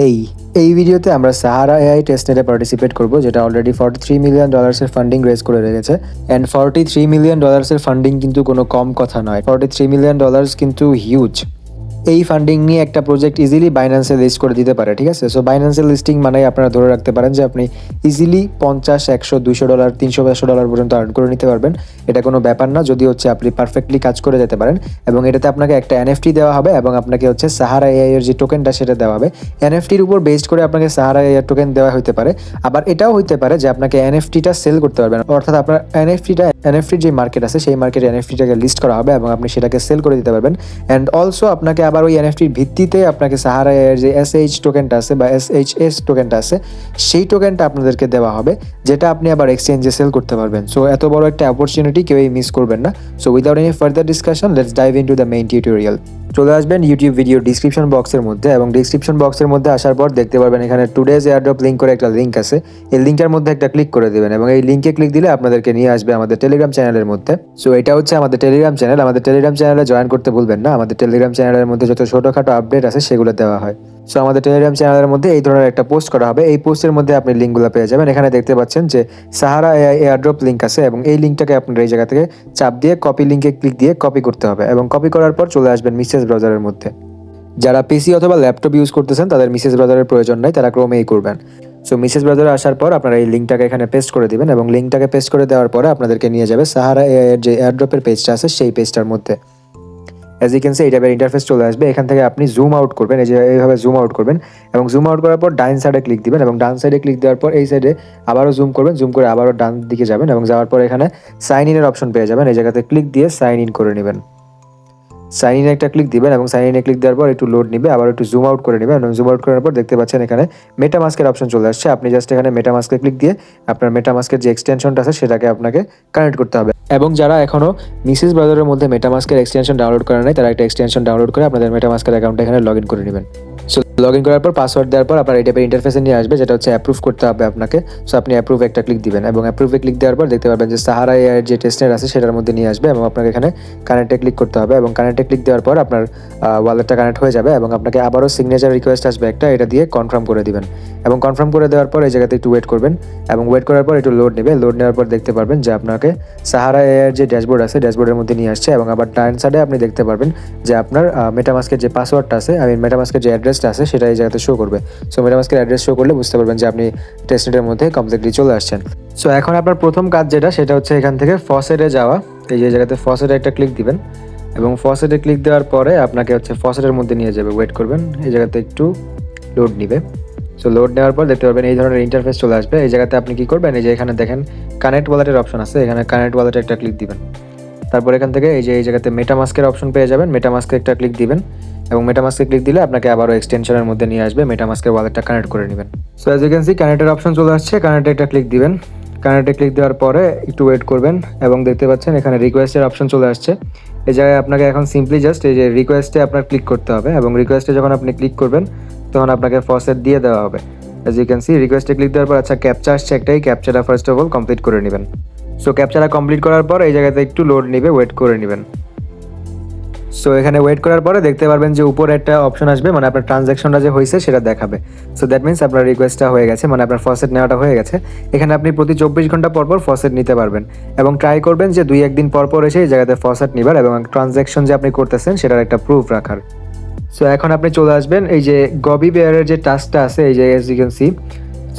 হেই, এই ভিডিওতে আমরা সাহারা এআই টেস্টনেটে পার্টিসিপেট করব, যেটা অলরেডি $43 মিলিয়ন ফান্ডিং রেজ করে রেখেছে। অ্যান্ড $43 মিলিয়ন ফান্ডিং কিন্তু কোনো কম কথা নয়। $43 মিলিয়ন কিন্তু হিউজ। এই ফান্ডিং নিয়ে একটা প্রজেক্ট ইজিলি বাইন্যান্সে লিস্ট করে দিতে পারে, ঠিক আছে? সো বাইন্যান্সে লিস্টিং মানে আপনারা ধরে রাখতে পারেন যে আপনি ইজিলি $50, $100, $200, $300 পর্যন্ত আর্ন করে নিতে পারবেন। এটা কোনো ব্যাপার না যদি হচ্ছে আপনি পারফেক্টলি কাজ করে যেতে পারেন। এবং এটাতে আপনাকে একটা এনএফটি দেওয়া হবে এবং আপনাকে হচ্ছে সাহারা এআই এর যে টোকেনটা সেটা দেওয়া হবে। এনএফটির উপর বেসড করে আপনাকে সাহারা এআই এর টোকেন দেওয়া হতে পারে। আবার এটাও হতে পারে যে আপনাকে এনএফটিটা সেল করতে পারবেন, অর্থাৎ আপনার এনএফটির যে মার্কেট আছে সেই মার্কেটে এনএফটিটাকে লিস্ট করা হবে এবং আপনি সেটাকে সেল করে দিতে পারবেন। অ্যান্ড অলসো আপনাকে আবার ওই এনএফটির ভিত্তিতে আপনাকে সাহারা এর যে এসএইচ টোকেনটা আছে বা এসএইচএস টোকেনটা আছে সেই টোকেনটা আপনাদেরকে দেওয়া হবে, যেটা আপনি আবার এক্সচেঞ্জে সেল করতে পারবেন। সো এত বড় একটা অপরচুনিটি কেউই মিস করবেন না। So without any further discussion, let's dive into the main tutorial. চলে আসবেন ইউটিউব ভিডিও ডিসক্রিপশন বক্সের মধ্যে, এবং ডিসক্রিপশন বক্সের মধ্যে আসার পর দেখতে পারবেন এখানে টুডেজ এয়ারড্রপ লিঙ্ক করে একটা লিঙ্ক আছে। এই লিঙ্কের মধ্যে একটা ক্লিক করে দেবেন এবং এই লিঙ্কে ক্লিক দিলে আপনাদেরকে নিয়ে আসবে আমাদের টেলিগ্রাম চ্যানেলের মধ্যে। সো এটা হচ্ছে আমাদের টেলিগ্রাম চ্যানেল। আমাদের টেলিগ্রাম চ্যানেলে জয়েন করতে ভুলবেন না। আমাদের টেলিগ্রাম চ্যানেলের মধ্যে যত ছোটোখাটো আপডেট আছে সেগুলো দেওয়া হয়। সো আমাদের টেলিগ্রাম চ্যানেলের মধ্যে এই ধরনের একটা পোস্ট করা হবে। এই পোস্টের মধ্যে আপনি লিঙ্কগুলো পেয়ে যাবেন। এখানে দেখতে পাচ্ছেন যে সাহারা এআই এয়ারড্রপ লিঙ্ক আছে এবং এই লিঙ্কটাকে আপনার এই জায়গা থেকে চাপ দিয়ে কপি লিঙ্কে ক্লিক দিয়ে কপি করতে হবে এবং কপি করার পর চলে আসবেন মেসেজ ব্রাউজারের মধ্যে। যারা পিসি অথবা ল্যাপটপ ইউজ করতেছেন তাদের মেসেজ ব্রাউজারের প্রয়োজন নাই, তারা ক্রোমেই করবেন। সো মেসেজ ব্রাউজারে আসার পর আপনারা এই লিঙ্কটাকে এখানে পেস্ট করে দিবেন এবং লিঙ্কটাকে পেস্ট করে দেওয়ার পরে আপনাদেরকে নিয়ে যাবে সাহারা এআই এর যে এয়ারড্রপের পেজটা আছে সেই পেজটার মধ্যে। অ্যাজ ইউ ক্যান সি এই টাইপের ইন্টারফেস চলে আসবে। এখান থেকে আপনি জুম আউট করবেন, এই যে এইভাবে জুম আউট করবেন এবং জুম আউট করার পর ডান সাইডে ক্লিক দিবেন এবং ডান সাইডে ক্লিক দেওয়ার পর এই সাইডে আবারও জুম করবেন, জুম করে আবারও ডান দিকে যাবেন এবং যাওয়ার পর এখানে সাইন ইনের অপশন পেয়ে যাবেন। এই জায়গাতে ক্লিক দিয়ে সাইন ইন করে নেবেন। সাইন ইনে একটা ক্লিক দিবেন এবং সাইন ইনে ক্লিক দেওয়ার পর একটু লোড নিবে, আবার একটু জুম আউট করে নেবেন এবং জুম আউট করার পর দেখতে পাচ্ছেন এখানে মেটামাস্কের অপশন চলে আসছে। আপনি জাস্ট এখানে মেটামাস্কে ক্লিক দিয়ে আপনার মেটামাস্কের যে এক্সটেনশনটা আছে সেটাকে আপনাকে কানেক্ট করতে হবে। এবং যারা এখনও মেসেজ ব্রাউজারের মধ্যে মেটামাস্কের এক্সটেনশন ডাউনলোড করে নাই, তারা একটা এক্সটেনশন ডাউনলোড করে আপনাদের মেটামাস্কের অ্যাকাউন্টে এখানে লগ ইন করে নেবেন। সো লগ ইন করার পর পাসওয়ার্ড দেওয়ার পর আপনার এই টাইপের ইন্টারফেসে নিয়ে আসবে, যেটা হচ্ছে অ্যাপ্রুভ করতে হবে আপনাকে। সো আপনি অ্যাপ্রুভ একটা ক্লিক দিবেন এবং অ্যাপ্রুভে ক্লিক দেওয়ার পর দেখতে পারবেন যে সাহারা এআই যে টেস্টনেট আছে সেটার মধ্যে নিয়ে আসবে এবং আপনাকে এখানে কানেক্টে ক্লিক করতে হবে এবং কানেক্টে ক্লিক দেওয়ার পর আপনার ওয়ালেটটা কানেক্ট হয়ে যাবে এবং আপনাকে আবারও সিগনেচার রিকোয়েস্ট আসবে একটা, এটা দিয়ে কনফার্ম করে দিবেন এবং কনফার্ম করে দেওয়ার পর এই জায়গাতে একটু ওয়েট করবেন এবং ওয়েট করার পর একটু লোড নেবে। লোড নেওয়ার পর দেখতে পারবেন যে আপনাকে সাহারা এআই যে ড্যাশবোর্ড আছে ড্যাশবোর্ডের মধ্যে নিয়ে আসছে এবং আবার ডান সাইডে আপনি দেখতে পারবেন যে আপনার মেটামাস্কের যে পাসওয়ার্ডটা আছে, মেটামাস্কের যে অ্যাড্রেসটা আছে সেটা এই জায়গাতে শো করবে। সো মেটামাস্কের অ্যাড্রেস শো করলে বুঝতে পারবেন যে আপনি টেস্টনেটের মধ্যে কমপ্লিটলি চলে আসছেন। সো এখন আপনার প্রথম কাজ যেটা, সেটা হচ্ছে এখান থেকে ফসেটে যাওয়া। এই যে জায়গাতে ফসেটে একটা ক্লিক দিবেন এবং ফসেটে ক্লিক দেওয়ার পরে আপনাকে হচ্ছে ফসেটের মধ্যে নিয়ে যাবে। ওয়েট করবেন, এই জায়গাতে একটু লোড নিবে। সো লোড নেওয়ার পর দেখতে পাবেন এই ধরনের ইন্টারফেস চলে আসবে। এই জায়গাতে আপনি কি করবেন, এই যে এখানে দেখেন কানেক্ট ওয়ালেটের অপশন আছে, এখানে কানেক্ট ওয়ালেটে একটা ক্লিক দিবেন। তারপর এখান থেকে এই যে এই জায়গাতে মেটামাস্কের অপশন পেয়ে যাবেন, মেটামাস্কে একটা ক্লিক দিবেন এবং মেটামাস্কে ক্লিক দিলে আপনাকে আবারও এক্সটেনশনের মধ্যে নিয়ে আসবে, মেটামাস্কের ওয়ালেটটা কানেক্ট করে নেবেন। So as you can see কানেক্টের অপশন চলে আসছে, কানেক্টে একটা ক্লিক দিবেন। কানেক্টে ক্লিক দেওয়ার পরে একটু ওয়েট করবেন এবং দেখতে পাচ্ছেন এখানে রিকোয়েস্টের অপশন চলে আসছে। এই জায়গায় আপনাকে এখন সিম্পলি জাস্ট এই যে রিকোয়েস্টে আপনার ক্লিক করতে হবে এবং রিকোয়েস্টে যখন আপনি ক্লিক করবেন তখন আপনাকে ফসেট দিয়ে দেওয়া হবে। অ্যাজ ইউ ক্যান সি রিকোয়েস্টে ক্লিক দেওয়ার পর আচ্ছা ক্যাপচা আসছে একটাই, ক্যাপচাটা ফার্স্ট অফ অল কমপ্লিট করে নেবেন। সো ক্যাপচাটা কমপ্লিট করার পর এই জায়গাতে একটু লোড নেবে, ওয়েট করে নেবেন। সো এখানে ওয়েট করার পরে দেখতে পারবেন যে উপরে একটা অপশন আসবে, মানে আপনার ট্রানজ্যাকশনটা যে হয়েছে সেটা দেখাবে। সো দ্যাট মিনস আপনার রিকোয়েস্টটা হয়ে গেছে, মানে আপনার ফসেট নেওয়াটা হয়ে গেছে। এখানে আপনি প্রতি 24 ঘন্টা পর পর ফসেট নিতে পারবেন এবং ট্রাই করবেন যে 2-1 দিন পর পর এসে এই জায়গাতে ফসেট নিবার এবং ট্রানজ্যাকশন যে আপনি করতেছেন সেটার একটা প্রুফ রাখার। সো এখন আপনি চলে আসবেন এই যে গবি বেয়ারের যে টাস্কটা আছে, এই যে S U can C,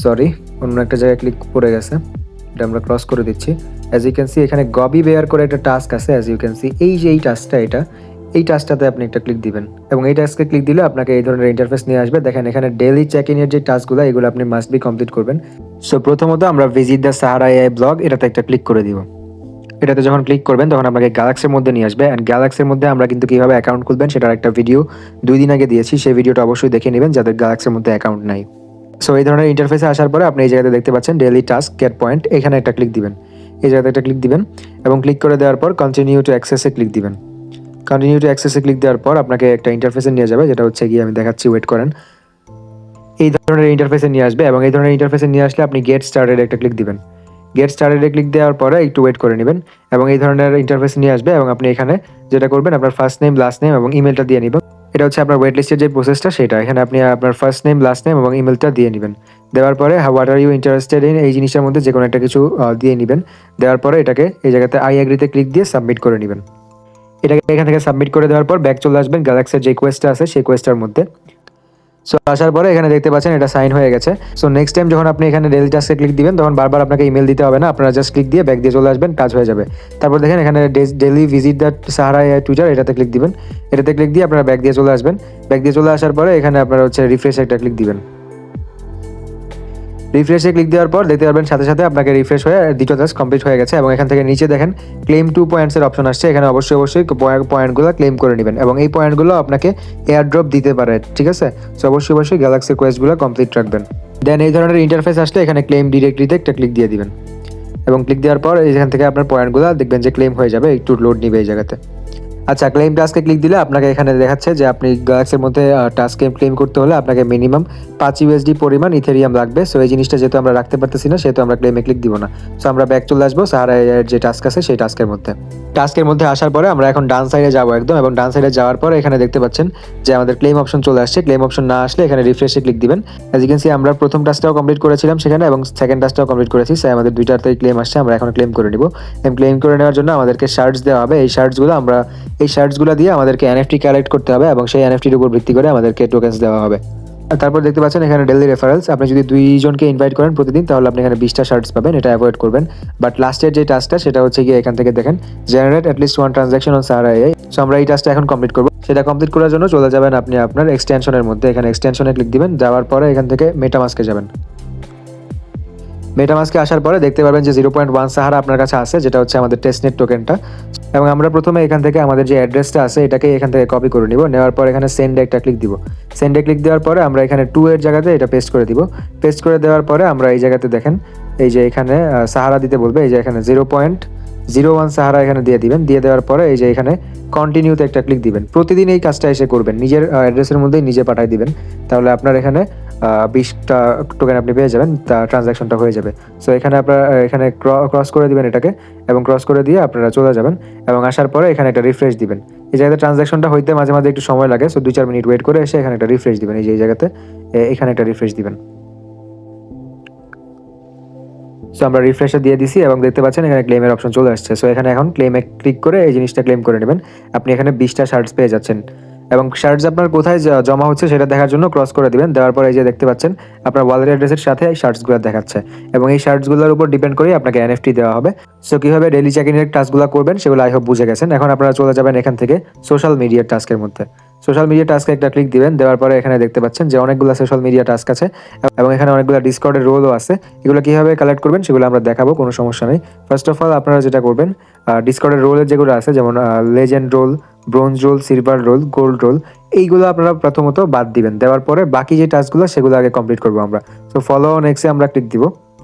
sorry অন্য একটা জায়গায় ক্লিক পড়ে গেছে, এটা আমরা ক্রস করে দিচ্ছি। অ্যাজ ইউ ক্যান সি এখানে গবি বেয়ার করে একটা টাস্ক আছে। অ্যাজ ইউ ক্যান সি এই যে এই টাস্কটা, এই টাস্কটাতে আপনি একটা ক্লিক দিবেন এবং এই টাস্কে ক্লিক দিলে আপনাকে এই ধরনের ইন্টারফেস নিয়ে আসবে। দেখেন এখানে ডেইলি চেক ইনের যে টাস্কগুলো এগুলো আপনি মাস্ট বি কমপ্লিট করবেন। সো প্রথমত আমরা visit the Sahara AI blog, এটাতে একটা ক্লিক করে দিব। এটাতে যখন ক্লিক করবেন তখন আপনাকে গ্যালাক্সির মধ্যে নিয়ে আসবে অ্যান্ড গ্যালাক্সির মধ্যে আমরা কিন্তু কীভাবে অ্যাকাউন্ট খুলবেন সেটার একটা ভিডিও 2 দিন আগে দিয়েছি, সেই ভিডিওটা অবশ্যই দেখে নেবেন যাদের গ্যালাক্সির মধ্যে অ্যাকাউন্ট নাই। সো এই ধরনের ইন্টারফেসে আসার পরে আপনি এই জায়গাতে দেখতে পাচ্ছেন ডেইলি টাস্ক গেট পয়েন্ট, এখানে একটা ক্লিক দিবেন। এই জায়গাতে একটা ক্লিক দিবেন এবং ক্লিক করে দেওয়ার পর কন্টিনিউ টু অ্যাক্সেসে ক্লিক দিবেন। কন্টিনিউ টু অ্যাক্সেসে ক্লিক দেওয়ার পর আপনাকে একটা ইন্টারফেসে নিয়ে যাবে, যেটা হচ্ছে গিয়ে আমি দেখাচ্ছি, ওয়েট করেন। এই ধরনের ইন্টারফেসে নিয়ে আসবে এবং এই ধরনের ইন্টারফেসে নিয়ে আসলে আপনি গেট স্টার্টেড একটা ক্লিক দিবেন। গেট স্টার্টেডে ক্লিক দেওয়ার পরে একটু ওয়েট করে নেবেন এবং এই ধরনের ইন্টারফেস নিয়ে আসবে এবং আপনি এখানে যেটা করবেন আপনার ফার্স্ট নেম, লাস্ট নেম এবং ইমেলটা দিয়ে নেবেন। এটা হচ্ছে আপনার ওয়েট লিস্টের যে প্রসেসটা সেটা। এখানে আপনি আপনার ফার্স্ট নেম, লাস্ট নেম এবং ইমেলটা দিয়ে নিবেন। দেওয়ার পরে what are you interested in এই জিনিসটার মধ্যে যেকোনো একটা কিছু দিয়ে নিবেন। দেওয়ার পরে এটাকে এই জায়গাতে আই এগ্রিতে ক্লিক দিয়ে সাবমিট করে নিবেন। এটাকে এখান থেকে সাবমিট করে দেওয়ার পর ব্যাক চলে আসবেন গ্যালাক্সির যে কোয়েস্টটা আছে সেই কোয়েস্টটার মধ্যে। সো আসার পরে এখানে দেখতে পাচ্ছেন এটা সাইন হয়ে গেছে। সো নেক্সট টাইম যখন আপনি এখানে ডেইলি টাস্কে ক্লিক দিবেন তখন বারবার আপনাকে ইমেল দিতে হবে না, আপনারা জাস্ট ক্লিক দিয়ে ব্যাক দিয়ে চলে আসবেন, কাজ হয়ে যাবে। তারপর দেখেন এখানে daily visit the Sahara AI Twitter, এটাতে ক্লিক দিবেন। এটাতে ক্লিক দিয়ে আপনারা ব্যাক দিয়ে চলে আসবেন। ব্যাক দিয়ে চলে আসার পরে এখানে আপনারা হচ্ছে রিফ্রেশ একটা ক্লিক দিবেন। রিফ্রেশে ক্লিক দেওয়ার পর দেখতে পারবেন সাথে সাথে আপনাকে রিফ্রেশ হয়ে দ্বিতীয় টাস্ক কমপ্লিট হয়ে গেছে এবং এখান থেকে নিচে দেখেন ক্লেম 2 পয়েন্টসের অপশন আসছে। এখানে অবশ্যই পয়েন্টগুলো ক্লেম করে নেবেন এবং এই পয়েন্টগুলো আপনাকে এয়ার ড্রপ দিতে পারে, ঠিক আছে। সো অবশ্যই গ্যালাক্সি কোয়েস্টগুলো কমপ্লিট রাখবেন। দেন এই ধরনের ইন্টারফেস আসলে এখানে ক্লেম ডিরেক্টলিতে একটা ক্লিক দিয়ে দিবেন এবং ক্লিক দেওয়ার পর এখান থেকে আপনার পয়েন্টগুলো দেখবেন যে ক্লেম হয়ে যাবে, একটু লোড নিবে এই জায়গাতে। আচ্ছা, ক্লেম টাস্কে ক্লিক দিলে আপনাকে এখানে দেখাচ্ছে যে আপনি গ্যালাক্সির মধ্যে টাস্কে ক্লেম করতে হলে আপনাকে মিনিমাম 5 ইউএসডি পরিমাণ ইথেরিয়াম লাগবে। সো এই জিনিসটা যেহেতু আমরা রাখতে পারতেছি না সেহেতু আমরা ক্লেমে ক্লিক দিব না। সো আমরা ব্যাক চলে আসবো সাহারা এর যে টাস্ক আছে সেই টাস্কের মধ্যে আসার পরে আমরা এখন ডান সাইডে যাবো একদম, এবং ডান সাইডে যাওয়ার পরে এখানে দেখতে পাচ্ছেন যে আমাদের ক্লেম অপশন চলে আসছে। ক্লেম অপশন না আসলে এখানে রিফ্রেশে ক্লিক দিবেন। অ্যাজ ইউ ক্যান সি আমরা প্রথম টাস্কটাও কমপ্লিট করেছিলাম সেখানে এবং সেকেন্ড টাস্কটাও কমপ্লিট করেছি। তাই আমাদের দুইটাতেই ক্লেম আসছে, আমরা এখন ক্লেম করে নিব। ক্লেম করে নেওয়ার জন্য আমাদেরকে শার্টস দেওয়া হবে। এই শার্টসগুলো দিয়ে আমাদেরকে এনএফটি কালেক্ট করতে হবে এবং সেই এনএফটির উপর ভিত্তি করে আমাদেরকে টোকেন্স দেওয়া হবে। আর তারপর দেখতে পাচ্ছেন এখানে ডেইলি রেফারেলস, আপনি যদি 2 জনকে ইনভাইট করেন প্রতিদিন তাহলে আপনি এখানে 20টা শার্টস পাবেন, এটা অ্যাভয়েড করবেন। বাট লাস্টের যে টাস্কটা সেটা হচ্ছে গিয়ে এখান থেকে দেখেন generate at least 1 transaction on Sahara AI. So আমরা এই টাস্কটা এখন কমপ্লিট করব। সেটা কমপ্লিট করার জন্য চলে যাবেন আপনি আপনার এক্সটেনশনের মধ্যে, এখানে এক্সটেনশনে ক্লিক দিবেন। যাওয়ার পরে এখান থেকে মেটামাস্কে যাবেন। মেটামাস্কে আসার পরে দেখতে পারবেন যে 0.1 সাহারা আপনার কাছে আছে, যেটা হচ্ছে আমাদের টেস্টনেট টোকেনটা। এবং আমরা প্রথমে এখান থেকে আমাদের যে অ্যাড্রেসটা আছে এটাকে এখান থেকে কপি করে নিব। নেওয়ার পর এখানে সেন্ডে একটা ক্লিক দিব। সেন্ডে ক্লিক দেওয়ার পরে আমরা এখানে 2 এর জায়গাতে এটা পেস্ট করে দিব। পেস্ট করে দেওয়ার পরে আমরা এই জায়গাতে দেখেন এই যে এখানে সাহারা দিতে বলবে, এই যে এখানে 0.01 সাহারা এখানে দিয়ে দিবেন। দিয়ে দেওয়ার পরে এই যে এখানে কন্টিনিউতে একটা ক্লিক দিবেন। প্রতিদিন এই কাজটা এসে করবেন, নিজের অ্যাড্রেসের মধ্যেই নিজে পাঠিয়ে দিবেন, তাহলে আপনার এখানে 20টা টোকেন আপনি পেয়ে যাবেন, তা ট্রানজ্যাকশনটা হয়ে যাবে। সো এখানে আপনারা এখানে ক্রস করে দিবেন এটাকে এবং ক্রস করে দিয়ে আপনারা চলে যাবেন এবং আসার পরে এখানে একটা রিফ্রেশ দিবেন। এই জায়গাতে ট্রানজ্যাকশনটা হইতে মাঝে মাঝে একটু সময় লাগে, সো 2-4 মিনিট ওয়েট করে এসে এখানে একটা রিফ্রেশ দিবেন। এই যে এই জায়গাতে এখানে একটা রিফ্রেশ দিবেন। সো আমরা রিফ্রেশে দিয়ে দিছি এবং দেখতে পাচ্ছেন এখানে ক্লেমের অপশন চলে আসছে। সো এখানে এখন ক্লেমে ক্লিক করে এই জিনিসটা ক্লেম করে নেবেন। আপনি এখানে 20টা শার্টস পেয়ে যাচ্ছেন এবং শার্টস আপনার কোথায় জমা হচ্ছে সেটা দেখার জন্য ক্রস করে দিবেন। দেওয়ার পর এই যে দেখতে পাচ্ছেন আপনার ওয়ালেট অ্যাড্রেসের সাথে এই শার্টসগুলো দেখাচ্ছে এবং এই শার্টসগুলোর উপর ডিপেন্ড করে আপনাকে এনএফটি দেওয়া হবে। সো কীভাবে ডেইলি চেক-ইনের টাস্কগুলো করবেন সেগুলো আই হোপ বুঝে গেছেন। এখন আপনারা চলে যাবেন এখান থেকে সোশ্যাল মিডিয়ার টাস্কের মধ্যে। সোশ্যাল মিডিয়া টাস্কে একটা ক্লিক দিবেন। দেওয়ার পরে এখানে দেখতে পাচ্ছেন যে অনেকগুলো সোশ্যাল মিডিয়া টাস্ক আছে এবং এখানে অনেকগুলো ডিসকর্ডের রোলও আছে। এগুলো কীভাবে কালেক্ট করবেন সেগুলো আমরা দেখাবো, কোনো সমস্যা নেই। ফার্স্ট অফ অল আপনারা যেটা করবেন, ডিসকর্ডের রোলের যেগুলো আছে যেমন legend role, bronze role, silver role, gold role, এইগুলো আপনারা প্রথমত বাদ দিবেন। দেওয়ার পরে বাকি যে টাস্কগুলো সেগুলো আগে কমপ্লিট করবো আমরা। সো ফলো নেক্সটে আমরা ক্লিক দিব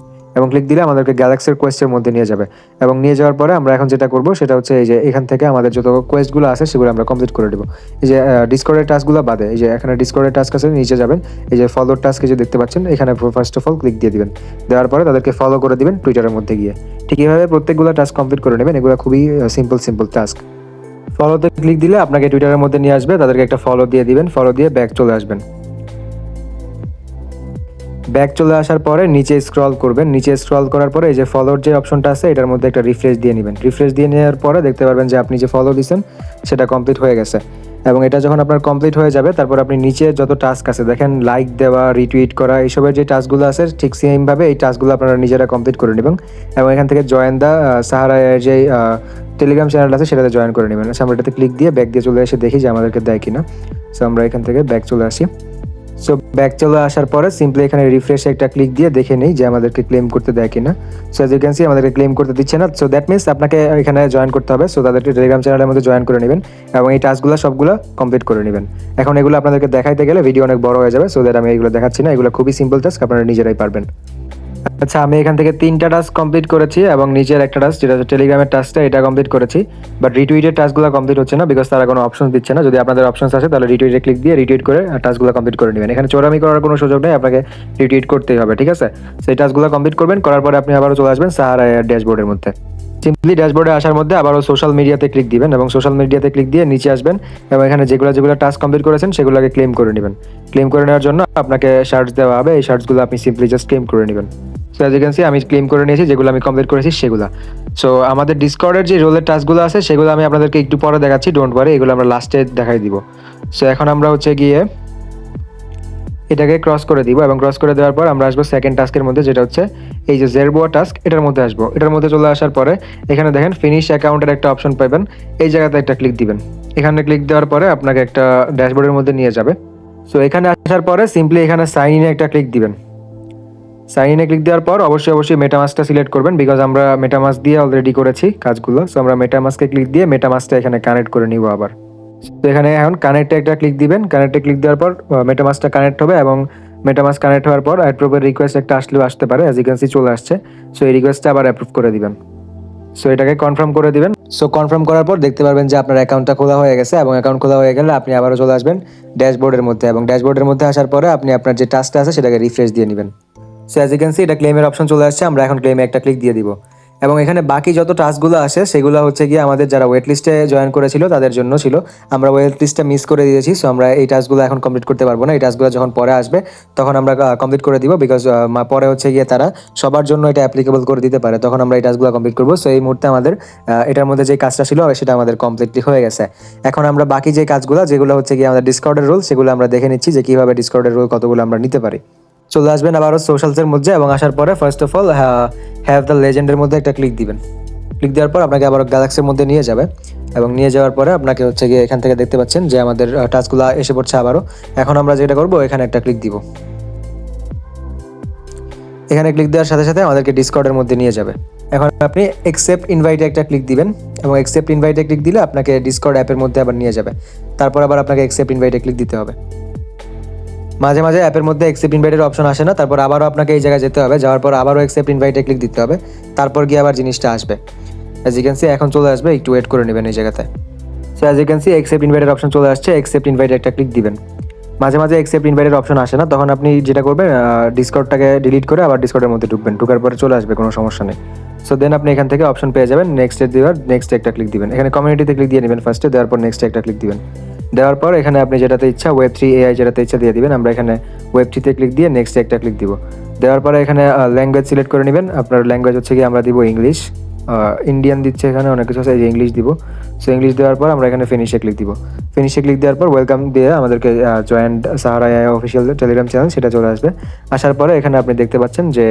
এবং ক্লিক দিলে আমাদেরকে গ্যালাক্সির কোয়েস্টের মধ্যে নিয়ে যাবে এবং নিয়ে যাওয়ার পরে আমরা এখন যেটা করবো সেটা হচ্ছে এই যে এখান থেকে আমাদের যত কোয়েস্টগুলো আছে সেগুলো আমরা কমপ্লিট করে দেবো। এই যে ডিসকর্ডের টাস্কগুলো বাদে, এই যে এখানে ডিসকর্ডের টাস্ক আছে, নিচে যাবেন, এই যে ফলোর টাস্কে যে দেখতে পাচ্ছেন এখানে ফার্স্ট অফ অল ক্লিক দিয়ে দিবেন। দেওয়ার পরে তাদেরকে ফলো করে দিবেন টুইটারের মধ্যে গিয়ে। ঠিক এইভাবে প্রত্যেকগুলো টাস্ক কমপ্লিট করে নেবেন। এগুলো খুবই সিম্পল টাস্ক। ফলোতে ক্লিক দিলে আপনাকে টুইটারের মধ্যে নিয়ে আসবে, তাদেরকে একটা ফলো দিয়ে দিবেন। ফলো দিয়ে ব্যাক চলে আসবেন। ব্যাক চলে আসার পরে নিচে স্ক্রল করবেন। নিচে স্ক্রল করার পরে এই যে ফলোর যে অপশনটা আছে এটার মধ্যে একটা রিফ্রেশ দিয়ে নেবেন। রিফ্রেশ দিয়ে নেওয়ার পরে দেখতে পারবেন যে আপনি যে ফলো দিয়েছেন সেটা কমপ্লিট হয়ে গেছে এবং এটা যখন আপনার কমপ্লিট হয়ে যাবে তারপর আপনি নিচে যত টাস্ক আছে দেখেন, লাইক দেওয়া, রিটুইট করা, এইসবের যে টাস্কগুলো আছে ঠিক সেমভাবে এই টাস্কগুলো আপনারা নিজেরা কমপ্লিট করে নেবেন এবং এখান থেকে জয়েন দ্য সাহারা যে টেলিগ্রাম চ্যানেল আছে সেটাতে জয়েন করে নেবেন। আমরা এটাতে ক্লিক দিয়ে ব্যাক দিয়ে চলে এসে দেখি যে আমাদেরকে দেয় কিনা। সো আমরা এখান থেকে ব্যাক চলে আসি। সো ব্যাক চলে আসার পরে সিম্পলি এখানে রিফ্রেশে একটা ক্লিক দিয়ে দেখে নেই যে আমাদেরকে ক্লেম করতে দেয় কিনা। So as you can see আমাদেরকে ক্লেম করতে দিচ্ছে না। সো দ্যাট মিনস আপনাকে এখানে জয়েন করতে হবে। সো তাদেরকে টেলিগ্রাম চ্যানেলের মধ্যে জয়েন করে নেবেন এবং এই টাস্কগুলো সবগুলো কমপ্লিট করে নেবেন। এখন এগুলো আপনাদেরকে দেখাইতে গেলে ভিডিও অনেক বড় হয়ে যাবে, সো দ্যাট আমি এগুলো দেখাচ্ছি না। এগুলো খুবই সিম্পল টাস্ক, আপনারা নিজেরাই পারবেন। আচ্ছা, আমি এখান থেকে 3টা টাস্ক কমপ্লিট করেছি এবং নিচের একটা টাস্ক যেটা হচ্ছে টেলিগ্রামের টাস্কটা, এটা কমপ্লিট করেছি। বাট রিটুইটের টাস্কগুলো কমপ্লিট হচ্ছে না বিকজ তারা কোনো অপশন দিচ্ছে না। যদি আপনাদের অপশনস আছে তাহলে রিটুইটে ক্লিক দিয়ে রিটুইট করে টাস্কগুলো কমপ্লিট করে নেবেন। এখানে চোরামি করার কোনো সুযোগ নেই, আপনাকে রিটুইট করতেই হবে, ঠিক আছে। সেই টাস্কগুলো কমপ্লিট করবেন, করার পরে আপনি আবারও চলে আসবেন সাহারা ড্যাশবোর্ডের মধ্যে। সিম্পলি ড্যাশবোর্ডে আসার মধ্যে আবারও সোশ্যাল মিডিয়াতে ক্লিক দিবেন এবং সোশ্যাল মিডিয়াতে ক্লিক দিয়ে নিচে আসবেন এবং এখানে যেগুলো টাস্ক কমপ্লিট করেছেন সেগুলোকে ক্লেম করে নেবেন। ক্লেম করে নেওয়ার জন্য আপনাকে শার্টস দেওয়া হবে, এই শার্টসগুলো আপনি সিম্পলি জাস্ট ক্লেম করে নেবেন। So as you can see আমি ক্লেম করে নিয়েছি, যেগুলো আমি কমপ্লিট করেছি সেগুলো। সো আমাদের ডিসকর্ডের যে রোলের টাস্কগুলো আছে সেগুলো আমি আপনাদেরকে একটু পরে দেখাচ্ছি, ডোন্ট ওয়ারি, এগুলো আমরা লাস্টে দেখাই দিব। সো এখন আমরা হচ্ছে গিয়ে এটাকে ক্রস করে দিব এবং ক্রস করে দেওয়ার পর আমরা আসবো সেকেন্ড টাস্কের মধ্যে, যেটা হচ্ছে এই যে জেরবোয়া টাস্ক, এটার মধ্যে আসবো। এটার মধ্যে চলে আসার পরে এখানে দেখেন ফিনিশ অ্যাকাউন্টের একটা অপশন পাবেন, এই জায়গাতে একটা ক্লিক দিবেন। এখানে ক্লিক দেওয়ার পরে আপনাকে একটা ড্যাশবোর্ডের মধ্যে নিয়ে যাবে। সো এখানে আসার পরে সিম্পলি এখানে সাইন ইনে একটা ক্লিক দিবেন। সাইন ইনে ক্লিক দেওয়ার পর অবশ্যই মেটামাস্কটা সিলেক্ট করবেন, বিকজ আমরা মেটামাস্ক দিয়ে অলরেডি করেছি কাজগুলো। সো আমরা মেটামাস্কে ক্লিক দিয়ে মেটামাস্কটা এখানে কানেক্ট করে নিব আবার। তো এখানে এখন কানেক্টে একটা ক্লিক দিবেন, কানেক্টে ক্লিক দেওয়ার পর মেটামাস্কটা কানেক্ট হবে এবং মেটামাস্ক কানেক্ট হওয়ার পর অ্যাপ্রুভের রিকোয়েস্ট একটা আসতে পারে, অ্যাজ ইউ ক্যান সি চলে আসছে। সো এই রিকোয়েস্টটা আবার অ্যাপ্রুভ করে দিবেন। সো এটাকে কনফার্ম করে দিবেন। সো কনফার্ম করার পর দেখতে পারবেন যে আপনার অ্যাকাউন্টটা খোলা হয়ে গেছে এবং অ্যাকাউন্ট খোলা হয়ে গেলে আপনি আবারও চলে আসবেন ড্যাশবোর্ডের মধ্যে এবং ড্যাশবোর্ডের মধ্যে আসার পরে আপনি আপনার যে টাস্কটা আছে সেটাকে রিফ্রেশ দিয়ে নেবেন। So as you can see এটা ক্লেমের অপশন চলে আসছে, আমরা এখন ক্লেমে একটা ক্লিক দিয়ে দিব এবং এখানে বাকি যত টাস্কগুলো আসে সেগুলো হচ্ছে গিয়ে আমাদের যারা ওয়েট লিস্টে জয়েন করেছিল তাদের জন্য ছিল, আমরা ওয়েট লিস্টটা মিস করে দিয়েছি। সো আমরা এই টাস্কগুলো এখন কমপ্লিট করতে পারবো না, এই টাস্কগুলো যখন পরে আসবে তখন আমরা কমপ্লিট করে দিব, বিকজ পরে হচ্ছে গিয়ে তারা সবার জন্য এটা অ্যাপ্লিকেবল করে দিতে পারে, তখন আমরা এই টাস্কগুলো কমপ্লিট করবো। সো এই মুহূর্তে আমাদের এটার মধ্যে যে কাজটা ছিল সেটা আমাদের কমপ্লিটলি হয়ে গেছে। এখন আমরা বাকি যে কাজগুলো যেগুলো হচ্ছে গিয়ে আমাদের ডিসকর্ডের রোল সেগুলো আমরা দেখে নিচ্ছি যে কীভাবে ডিসকর্ডের রোল কতগুলো আমরা নিতে পারি। চলে আসবেন আবারও সোশ্যালসের মধ্যে এবং আসার পরে first of all have the লেজেন্ডের মধ্যে একটা ক্লিক দিবেন। ক্লিক দেওয়ার পর আপনাকে আবার গ্যালাক্সির মধ্যে নিয়ে যাবে এবং নিয়ে যাওয়ার পরে আপনাকে হচ্ছে গিয়ে এখান থেকে দেখতে পাচ্ছেন যে আমাদের টাস্কগুলো এসে পড়ছে আবারও। এখন আমরা যেটা করবো এখানে একটা ক্লিক দিব, এখানে ক্লিক দেওয়ার সাথে সাথে আমাদেরকে ডিসকর্ডের মধ্যে নিয়ে যাবে। এখন আপনি অ্যাকসেপ্ট ইনভাইটে একটা ক্লিক দিবেন এবং অ্যাকসেপ্ট ইনভাইটে ক্লিক দিলে আপনাকে ডিসকর্ড অ্যাপের মধ্যে আবার নিয়ে যাবে, তারপর আবার আপনাকে অ্যাকসেপ্ট ইনভাইটে ক্লিক দিতে হবে। মাঝে মাঝে অ্যাপের মধ্যে অ্যাকসেপ্ট ইনভাইটের অপশন আসে না, তারপর আবারও আপনাকে এই জায়গায় যেতে হবে, যাওয়ার পর আবারও অ্যাকসেপ্ট ইনভাইটে ক্লিক দিতে হবে, তারপর গিয়ে আবার জিনিসটা আসবে। অ্যাজ ইউ ক্যান সি এখন চলে আসবে, একটু ওয়েট করে নেবেন এই জায়গাতে। So as you can see accept ইনভাইটের অপশন চলে আসছে, অ্যাকসেপ্ট ইনভাইটে একটা ক্লিক দিবেন। মাঝে মাঝে অ্যাকসেপ্ট ইনভাইটের অপশন আসে না, তখন আপনি যেটা করবেন ডিসকর্ডটাকে ডিলিট করে আবার ডিসকর্ডের মধ্যে ঢুকবেন, ঢুকার পরে চলে আসবে, কোনো সমস্যা নেই। সো দেন আপনি এখান থেকে অপশন পেয়ে যাবেন, নেক্সট একটা ক্লিক দিবেন। এখানে কমিউনিটিতে ক্লিক দিয়ে নেবেন ফার্স্টে, দেওয়ার পর নেক্সট একটা ক্লিক দিবেন। দেওয়ার পর এখানে আপনি যেটাতে ইচ্ছা Web3 AI যেটাতে ইচ্ছা দিয়ে দিবেন। আমরা এখানে Web3-তে ক্লিক দিয়ে নেক্সট একটা ক্লিক দিব। দেওয়ার পরে এখানে ল্যাঙ্গুয়েজ সিলেক্ট করে নেবেন, আপনার ল্যাঙ্গুয়েজ হচ্ছে কি আমরা দিব ইংলিশ, ইন্ডিয়ান দিচ্ছে এখানে অনেক কিছু আছে, এই যে ইংলিশ দিব। সো ইংলিশ দেওয়ার পর আমরা এখানে ফিনিশে ক্লিক দিব। ফিনিশে ক্লিক দেওয়ার পর ওয়েলকাম দিয়ে আমাদেরকে joint Sahara AI official Telegram channel সেটা চলে আসবে। আসার পরে এখানে আপনি দেখতে পাচ্ছেন যে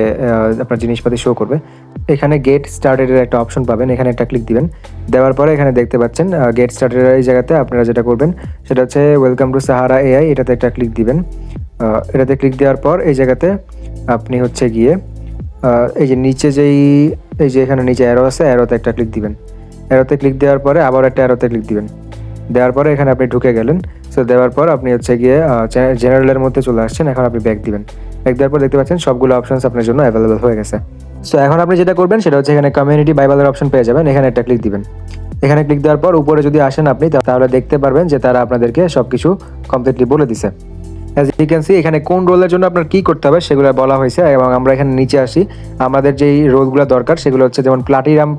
আপনার জিনিসপাতি শো করবে, এখানে গেট স্টার্টেডের একটা অপশন পাবেন, এখানে একটা ক্লিক দিবেন। দেওয়ার পরে এখানে দেখতে পাচ্ছেন গেট স্টার্টেডের এই জায়গাতে আপনারা যেটা করবেন সেটা হচ্ছে ওয়েলকাম টু সাহারা AI, এটাতে একটা ক্লিক দিবেন। এটাতে ক্লিক দেওয়ার পর এই জায়গাতে আপনি হচ্ছে গিয়ে এই যে নিচে এই যে এখানে নিচে অ্যারো আছে, অ্যারোতে একটা ক্লিক দিবেন। অ্যারোতে ক্লিক দেওয়ার পরে আবার একটা অ্যারোতে ক্লিক দিবেন। দেওয়ার পরে এখানে আপনি ঢুকে গেলেন। সো দেওয়ার পর আপনি হচ্ছে গিয়ে জেনারেলের মধ্যে চলে আসছেন। এখন আপনি ব্যাক দিবেন, ব্যাক দেওয়ার পর দেখতে পাচ্ছেন সবগুলো অপশনস আপনার জন্য অ্যাভেলেবল হয়ে গেছে। সো এখন আপনি যেটা করবেন সেটা হচ্ছে এখানে কমিউনিটি বাইবেলের অপশন পেয়ে যাবেন, এখানে একটা ক্লিক দিবেন। এখানে ক্লিক দেওয়ার পর উপরে যদি আসেন আপনি তাহলে দেখতে পারবেন যে তারা আপনাদেরকে সব কিছু কমপ্লিটলি বলে দিছে। অ্যাজ ইউ ক্যান সি এখানে কোন রোলের জন্য আপনার কী করতে হবে সেগুলো বলা হয়েছে এবং আমরা এখানে নিচে আসি। আমাদের যেই রোলগুলো দরকার সেগুলো হচ্ছে যেমন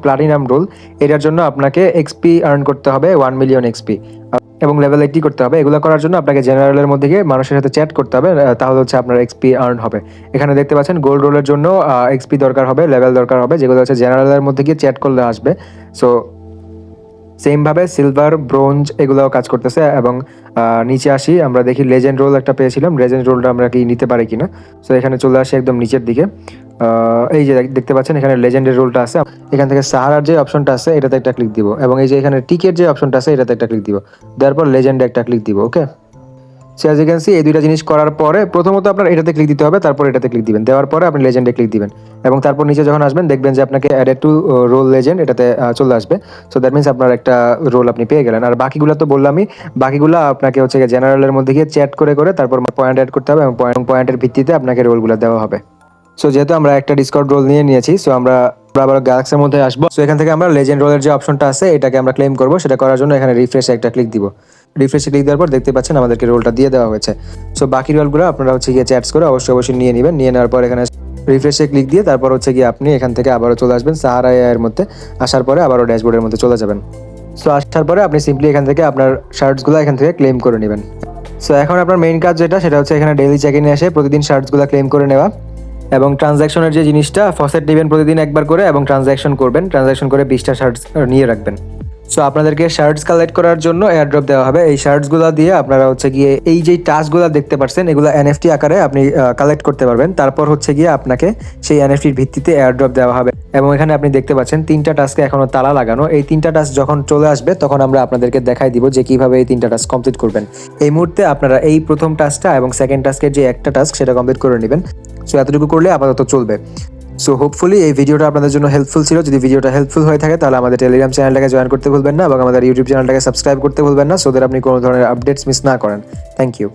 প্লাটিনাম রোল, এটার জন্য আপনাকে এক্সপি আর্ন করতে হবে 1 মিলিয়ন এক্সপি এবং লেভেল 80 করতে হবে। এগুলো করার জন্য আপনাকে জেনারেলের মধ্যে গিয়ে মানুষের সাথে চ্যাট করতে হবে, তাহলে হচ্ছে আপনার এক্সপি আর্ন হবে। এখানে দেখতে পাচ্ছেন গোল্ড রোলের জন্য এক্সপি দরকার হবে, লেভেল দরকার হবে, যেগুলো হচ্ছে জেনারেলের মধ্যে গিয়ে চ্যাট করলে আসবে। সো সেমভাবে সিলভার, ব্রোঞ্জ এগুলোও কাজ করতেছে। এবং নিচে আসি, আমরা দেখি লেজেন্ড রোল একটা পেয়েছিলাম, লেজেন্ড রোলটা আমরা কি নিতে পারি কিনা। সো এখানে চলে আসি একদম নিচের দিকে, এই যে দেখতে পাচ্ছেন এখানে লেজেন্ডের রোলটা আছে। এখান থেকে সাহারার যে অপশনটা আছে এটাতে একটা ক্লিক দিব এবং এই যে এখানে টিকেট যে অপশনটা আছে এটাতে একটা ক্লিক দিব। দেওয়ার পর লেজেন্ডে একটা ক্লিক দিব। Okay, so as you can see এই দুইটা জিনিস করার পরে প্রথমত আপনার এটাতে ক্লিক দিতে হবে, তারপর এটাতে ক্লিক দিবেন। দেওয়ার পরে আপনি লেজেন্ডে ক্লিক দিবেন এবং তারপর নিচে যখন আসবেন দেখবেন যে আপনাকে অ্যাডেড টু রোল লেজেন্ড এটাতে চলে আসবে। সো দ্যাট মিনস আপনার একটা রোল আপনি পেয়ে গেলেন। আর বাকিগুলো তো বললামই, বাকিগুলো আপনাকে হচ্ছে জেনারেলের মধ্যে গিয়ে চ্যাট করে তারপর পয়েন্ট অ্যাড করতে হবে এবং পয়েন্টের ভিত্তিতে আপনাকে রোলগুলো দেওয়া হবে। সো যেহেতু আমরা একটা ডিসকর্ড রোল নিয়েছি, সো আমরা আবার গ্যালাক্সির মধ্যে আসবো। সো এখান থেকে আমরা লেজেন্ড রোলের যে অপশনটা আছে এটাকে আমরা ক্লেম করবো। সেটা করার জন্য এখানে রিফ্রেশে একটা ক্লিক দিব। রিফ্রেশে ক্লিক দেওয়ার পর দেখতে পাচ্ছেন আমাদেরকে রোলটা দিয়ে দেওয়া হয়েছে। সো বাকি রোলগুলো আপনারা হচ্ছে গিয়ে চ্যাটস করে অবশ্যই নিয়ে নেবেন। নিয়ে নেওয়ার পর এখানে রিফ্রেশে ক্লিক দিয়ে তারপর হচ্ছে গিয়ে আপনি এখান থেকে আবারও চলে আসবেন সাহারা এআই এর মধ্যে। আসার পরে আবারও ড্যাশবোর্ডের মধ্যে চলে যাবেন। সো আসার পরে আপনি সিম্পলি এখান থেকে আপনার শার্টসগুলো এখান থেকে ক্লেম করে নেবেন। সো এখন আপনার মেইন কাজ যেটা, সেটা হচ্ছে এখানে ডেইলি চেক ইনে এসে প্রতিদিন শার্টসগুলো ক্লেম করে নেওয়া, এবং ট্রানজ্যাকশনের যে জিনিসটা, ফসেট নেবেন প্রতিদিন একবার করে এবং ট্রানজ্যাকশন করবেন, ট্রানজ্যাকশন করে 20টা শার্টস নিয়ে রাখবেন। সো আপনাদেরকে শার্টস কালেক্ট করার জন্য এয়ারড্রপ দেওয়া হবে। এই শার্টসগুলো দিয়ে আপনারা হচ্ছে গিয়ে এই যে টাস্কগুলো দেখতে পাচ্ছেন এগুলো এনএফটি আকারে আপনি কালেক্ট করতে পারবেন। তারপর হচ্ছে গিয়ে আপনাকে সেই এনএফটির ভিত্তিতে এয়ারড্রপ দেওয়া হবে। এবং এখানে আপনি দেখতে পাচ্ছেন 3টা টাস্কে এখনো তালা লাগানো। এই 3টা টাস্ক যখন চলে আসবে তখন আমরা আপনাদেরকে দেখাই দিব যে কিভাবে এই 3টা টাস্ক কমপ্লিট করবেন। এই মুহূর্তে আপনারা এই প্রথম টাস্কটা এবং সেকেন্ড টাস্কের যে একটা টাস্ক সেটা কমপ্লিট করে নেবেন। সো এতটুকু করলে আপাতত চলবে। সো হোপফুলি এই ভিডিওটা আপনাদের জন্য হেল্পফুল ছিল। যদি ভিডিওটা হেল্পফুল হয়ে থাকে তাহলে আমাদের টেলিগ্রাম চ্যানেলটাকে জয়েন করতে ভুলবেন না এবং আমাদের ইউটিউব চ্যানেলটাকে সাবস্ক্রাইব করতে ভুলবেন না, সো দ্যাট আপনি কোনো ধরনের আপডেটস মিস না করেন। Thank you.